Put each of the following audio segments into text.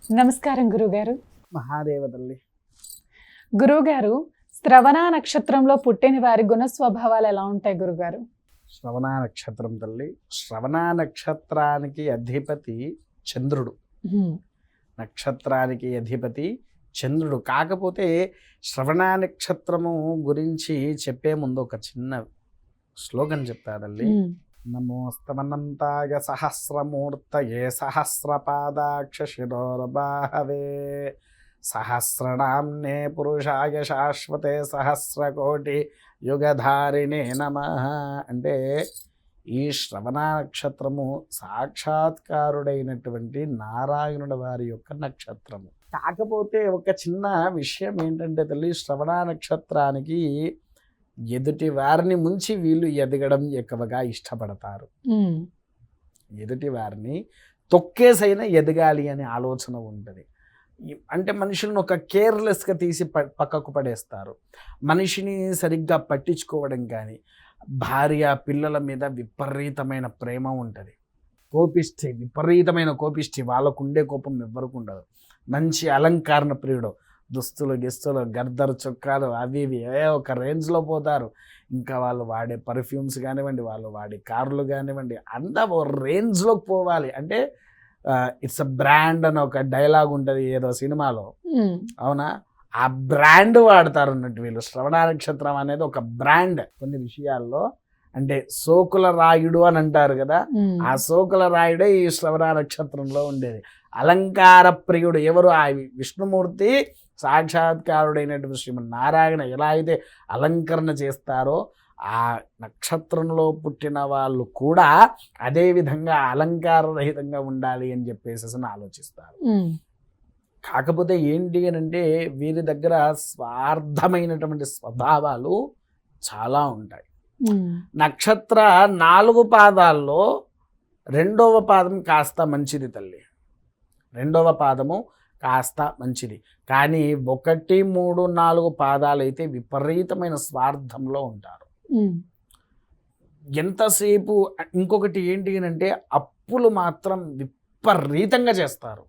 నమస్కారం గురుగారు. మహాదేవ తల్లి. గురుగారు, శ్రవణ నక్షత్రంలో పుట్టిన వారి గుణ స్వభావాలు ఎలా ఉంటాయి గురుగారు? శ్రవణ నక్షత్రం తల్లి, శ్రవణ నక్షత్రానికి అధిపతి చంద్రుడు. నక్షత్రానికి అధిపతి చంద్రుడు. కాకపోతే శ్రవణ నక్షత్రము గురించి చెప్పే ముందు ఒక చిన్న శ్లోకం చెప్తా తల్లి. నమోస్తమనంతాయ సహస్రమూర్తయే సహస్రపాదాక్ష శిరోర్బాహవే సహస్రనామ్నే పురుషాయ శాశ్వతే సహస్రకోటి యుగధారిణే నమః. అంటే ఈ శ్రవణ నక్షత్రము సాక్షాత్కారుడైనటువంటి నారాయణుడి వారి యొక్క నక్షత్రము. కాకపోతే ఒక చిన్న విషయం ఏంటంటే తల్లి, శ్రవణ నక్షత్రానికి ఎదుటి వారిని ముంచి వీళ్ళు ఎదగడం ఎక్కువగా ఇష్టపడతారు. ఎదుటి వారిని తొక్కేసైనా ఎదగాలి అనే ఆలోచన ఉంటుంది. అంటే మనుషులను ఒక కేర్లెస్గా తీసి పక్కకు పడేస్తారు. మనిషిని సరిగ్గా పట్టించుకోవడం కానీ, భార్య పిల్లల మీద విపరీతమైన ప్రేమ ఉంటుంది. కోపిష్టి, విపరీతమైన కోపిష్టి. వాళ్ళకు ఉండే కోపం ఎవ్వరికి ఉండదు. మంచి అలంకరణ ప్రియుడు. దుస్తులు గిస్తులు గర్దరు చొక్కాలు అవి ఇవి ఒక రేంజ్లో పోతారు. ఇంకా వాళ్ళు వాడే పర్ఫ్యూమ్స్ కానివ్వండి, వాళ్ళు వాడే కార్లు కానివ్వండి, అంతా ఓ రేంజ్లోకి పోవాలి. అంటే ఇట్స్ అ బ్రాండ్ అని ఒక డైలాగ్ ఉంటుంది ఏదో సినిమాలో, అవునా? ఆ బ్రాండ్ వాడతారు అన్నట్టు వీళ్ళు. శ్రవణ నక్షత్రం అనేది ఒక బ్రాండ్. కొన్ని విషయాల్లో అంటే సోకుల రాయుడు అని అంటారు కదా, ఆ సోకుల రాయుడే ఈ శ్రవణ నక్షత్రంలో ఉండేది. అలంకార ప్రియుడు ఎవరు? ఆ విష్ణుమూర్తి సాక్షాత్కారుడైనటువంటి శ్రీమన్నారాయణ ఎలా అయితే అలంకరణ చేస్తారో, ఆ నక్షత్రంలో పుట్టిన వాళ్ళు కూడా అదే విధంగా అలంకారరహితంగా ఉండాలి అని చెప్పేసి ఆలోచిస్తారు. కాకపోతే ఏంటి అని అంటే వీరి దగ్గర స్వార్థమైనటువంటి స్వభావాలు చాలా ఉంటాయి. నక్షత్ర 4 పాదాల్లో 2వ పాదం కాస్త మంచిది తల్లి. 2వ పాదము కాస్త మంచిది. కానీ 1, 3, 4 పాదాలు అయితే విపరీతమైన స్వార్థంలో ఉంటారు. ఎంతసేపు. ఇంకొకటి ఏంటి అంటే అప్పులు మాత్రం విపరీతంగా చేస్తారు.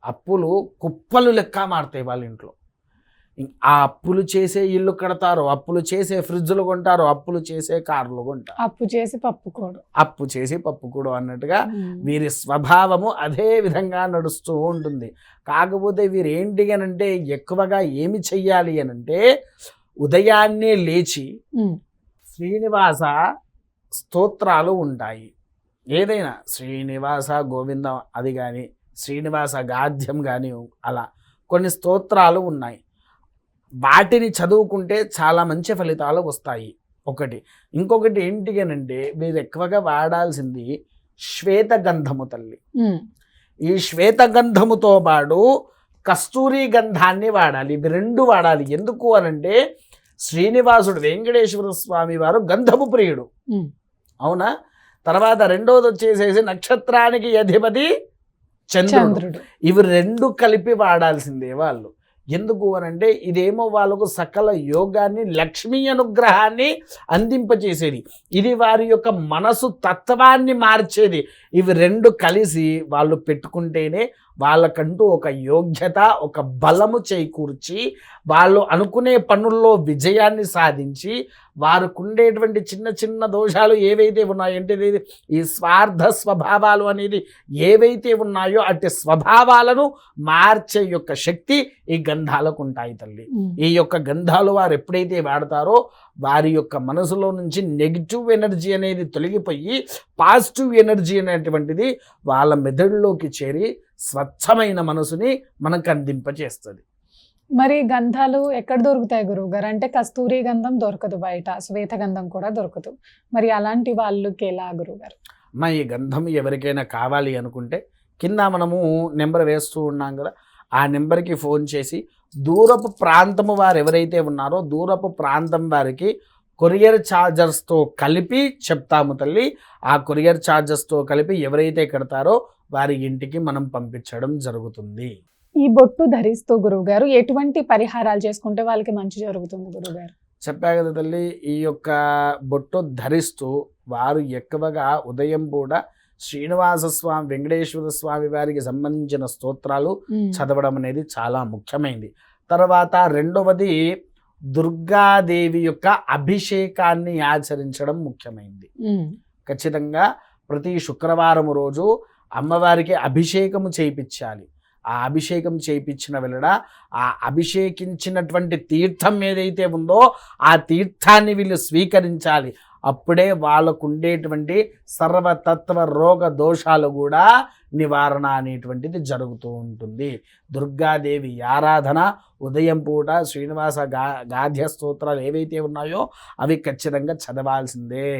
అప్పులు కుప్పలు లెక్క మారుతాయి వాళ్ళ ఇంట్లో. ఆ అప్పులు చేసే ఇల్లు కడతారు, అప్పులు చేసే ఫ్రిడ్జ్లు కొంటారు, అప్పులు చేసే కార్లు కొంటారు. అప్పు చేసి పప్పుకూడు అన్నట్టుగా వీరి స్వభావము అదే విధంగా నడుస్తూ ఉంటుంది. కాకపోతే వీరు ఏంటి అనంటే ఎక్కువగా ఏమి చెయ్యాలి అనంటే ఉదయాన్నే లేచి శ్రీనివాస స్తోత్రాలు ఉంటాయి. ఏదైనా శ్రీనివాస గోవిందం అది కానీ, శ్రీనివాస గాద్యం కానీ, అలా కొన్ని స్తోత్రాలు ఉన్నాయి. వాటిని చదువుకుంటే చాలా మంచి ఫలితాలు వస్తాయి. ఒకటి. ఇంకొకటి ఏంటి అనంటే వీరు ఎక్కువగా వాడాల్సింది శ్వేతగంధము తల్లి. ఈ శ్వేతగంధముతో పాటు కస్తూరి గంధాన్ని వాడాలి. ఇవి 2 వాడాలి. ఎందుకు అనంటే శ్రీనివాసుడు వెంకటేశ్వర స్వామి వారు గంధపు ప్రియుడు, అవునా? తర్వాత 2వది వచ్చేసేసి నక్షత్రానికి అధిపతి చంద్రుడు. ఇవి 2 కలిపి వాడాల్సిందే వాళ్ళు. ఎందుకు అనంటే ఇదేమో వాళ్ళకు సకల యోగాన్ని, లక్ష్మీ అనుగ్రహాన్ని అందింపచేసేది. ఇది వారి యొక్క మనసు తత్వాన్ని మార్చేది. ఇవి 2 కలిసి వాళ్ళు పెట్టుకుంటేనే వాళ్ళకంటూ ఒక యోగ్యత, ఒక బలము చేకూర్చి వాళ్ళు అనుకునే పనుల్లో విజయాన్ని సాధించి వారికి ఉండేటువంటి చిన్న చిన్న దోషాలు ఏవైతే ఉన్నాయంటే ఈ స్వార్థ స్వభావాలు అనేది ఏవైతే ఉన్నాయో అట్టి స్వభావాలను మార్చే యొక్క శక్తి ఈ గంధాలకు ఉంటాయి తల్లి. ఈ యొక్క గంధాలు వారు ఎప్పుడైతే వాడతారో వారి యొక్క మనసులో నుంచి నెగిటివ్ ఎనర్జీ అనేది తొలగిపోయి పాజిటివ్ ఎనర్జీ అనేటువంటిది వాళ్ళ మెదడులోకి చేరి స్వచ్ఛమైన మనసుని మనకు అందింపచేస్తుంది. మరి గంధాలు ఎక్కడ దొరుకుతాయి గురువు గారు? అంటే కస్తూరి గంధం దొరకదు బయట, శ్వేత గంధం కూడా దొరకదు. మరి అలాంటి వాళ్ళకి ఎలా గురువు గారు? మా ఈ గంధం ఎవరికైనా కావాలి అనుకుంటే కింద మనము నెంబర్ వేస్తూ ఉన్నాం కదా, ఆ నెంబర్కి ఫోన్ చేసి దూరపు ప్రాంతము వారు ఎవరైతే ఉన్నారో దూరపు ప్రాంతం వారికి కొరియర్ ఛార్జర్స్తో కలిపి చెప్తాము తల్లి. ఆ కొరియర్ ఛార్జెస్తో కలిపి ఎవరైతే కడతారో వారి ఇంటికి మనం పంపించడం జరుగుతుంది. ఈ బొట్టు ధరిస్తూ గురువుగారు ఎటువంటి పరిహారాలు చేసుకుంటే వాళ్ళకి మంచి జరుగుతుంది గురువుగారు? చెప్పా కదా తల్లి, ఈ యొక్క బొట్టు ధరిస్తూ వారు ఎక్కువగా ఉదయం పూట శ్రీనివాస స్వామి, వెంకటేశ్వర స్వామి వారికి సంబంధించిన స్తోత్రాలు చదవడం అనేది చాలా ముఖ్యమైనది. తర్వాత రెండవది దుర్గాదేవి యొక్క అభిషేకాన్ని ఆచరించడం ముఖ్యమైనది. ఖచ్చితంగా ప్రతి శుక్రవారం రోజు అమ్మవారికి అభిషేకము చేయించాలి. ఆ అభిషేకం చేయించిన వెళ్ళడ ఆ అభిషేకించినటువంటి తీర్థం ఏదైతే ఉందో ఆ తీర్థాన్ని వీళ్ళు స్వీకరించాలి. అప్పుడే వాళ్ళకు ఉండేటువంటి సర్వతత్వ రోగ దోషాలు కూడా నివారణ అనేటువంటిది జరుగుతూ ఉంటుంది. దుర్గాదేవి ఆరాధన ఉదయం పూట శ్రీనివాస గాధ్య స్తోత్రాలు ఏవైతే ఉన్నాయో అవి ఖచ్చితంగా చదవాల్సిందే.